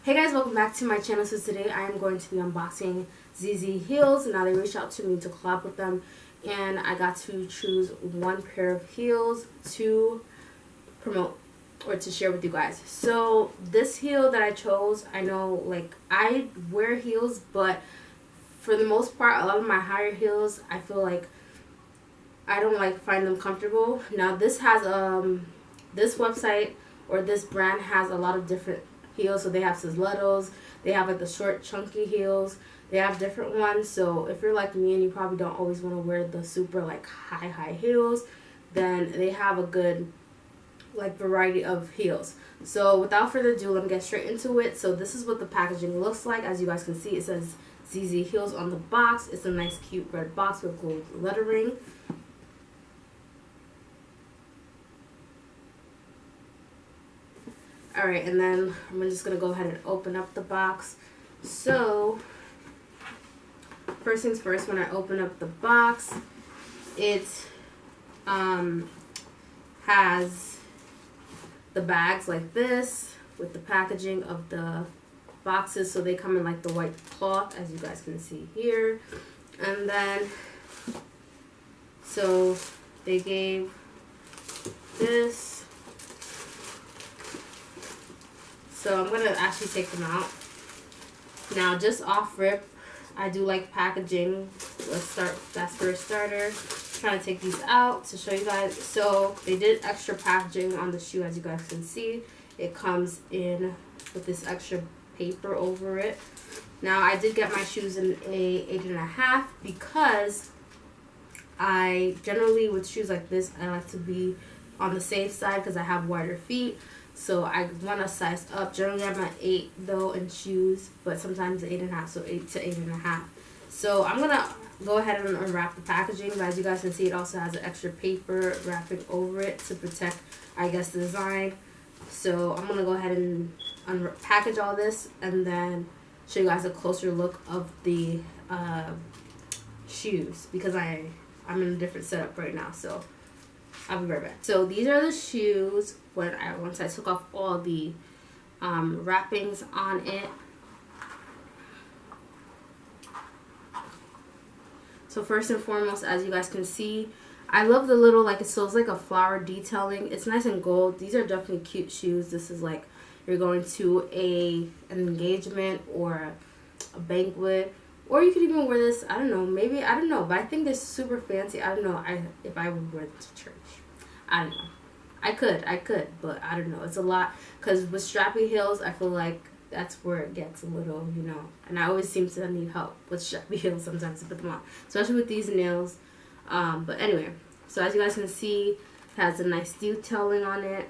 Hey guys, welcome back to my channel. So today I am going to be unboxing Zzheels. Now they reached out to me to collab with them, and I got to choose one pair of heels to promote or to share with you guys. So this heel that I chose, I know like I wear heels, but for the most part a lot of my higher heels I feel like I don't find them comfortable. Now this has this website or this brand has a lot of different heels. So they have stilettos, they have like the short chunky heels, they have different ones. So if you're like me and you probably don't always want to wear the super like high heels, then they have a good variety of heels. So without further ado, let me get straight into it. So this is what the packaging looks like. As you guys can see, it says Zzheels on the box. It's a nice cute red box with gold lettering. Alright, and then I'm just going to go ahead and open up the box. So, first things first, when I open up the box, it has the bags like this with the packaging of the boxes. So they come in like the white cloth, as you guys can see here. And then, so they gave this. So I'm going to actually take them out. Now, just off rip, I do like packaging. Let's start, that's for a starter. I'm trying to take these out to show you guys. So they did extra packaging on the shoe, as you guys can see. It comes in with this extra paper over it. Now, I did get my shoes in a 8.5 because I generally, with shoes like this, I like to be on the safe side because I have wider feet. So I want to size up. Generally I'm at 8 though in shoes, but sometimes 8.5, so 8 to 8.5. So I'm going to go ahead and unwrap the packaging. But as you guys can see, it also has an extra paper wrapping over it to protect, I guess, the design. So I'm going to go ahead and unpackage all this and then show you guys a closer look of the shoes, because I'm in a different setup right now. So I'll be right back. So these are the shoes once I took off all the wrappings on it. So first and foremost, as you guys can see, I love the little, it feels like a flower detailing. It's nice and gold. These are definitely cute shoes. This is like you're going to an engagement or a banquet, or you could even wear this, I don't know, maybe, I don't know, but I think they're super fancy. I don't know if I would wear them to church. I don't know. I could, but I don't know. It's a lot, because with strappy heels, I feel like that's where it gets a little, and I always seem to need help with strappy heels sometimes to put them on, especially with these nails. But anyway, so as you guys can see, it has a nice detailing on it.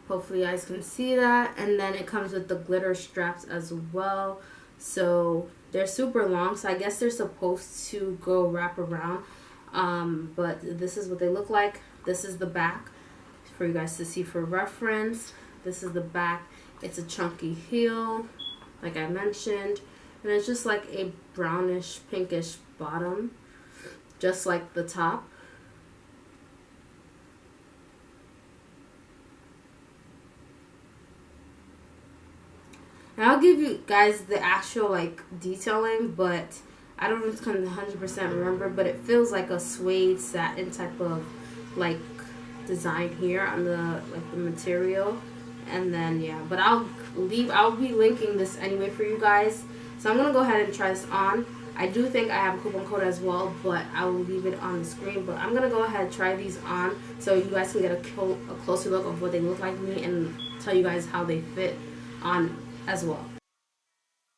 Hopefully you guys can see that. And then it comes with the glitter straps as well. So they're super long, so I guess they're supposed to go wrap around. But this is what they look like. This is the back for you guys to see for reference. This is the back. It's a chunky heel, like I mentioned. And it's just like a brownish, pinkish bottom, just like the top. And I'll give you guys the actual detailing, but I don't 100% remember, but it feels like a suede satin type of design here on the the material. And then yeah, but I'll be linking this anyway for you guys. So I'm gonna go ahead and try this on. I do think I have a coupon code as well, but I will leave it on the screen. But I'm gonna go ahead and try these on so you guys can get a closer look of what they look like me and tell you guys how they fit on as well.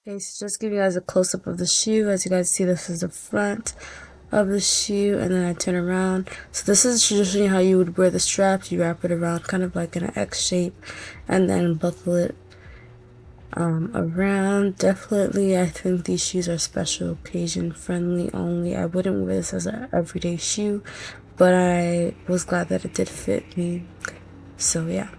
Okay, so just give you guys a close-up of the shoe. As you guys see, this is the front of the shoe, and then I turn around. So this is traditionally how you would wear the straps. You wrap it around kind of like in an X shape and then buckle it around. Definitely, I think these shoes are special occasion friendly only. I wouldn't wear this as an everyday shoe, but I was glad that it did fit me. So yeah.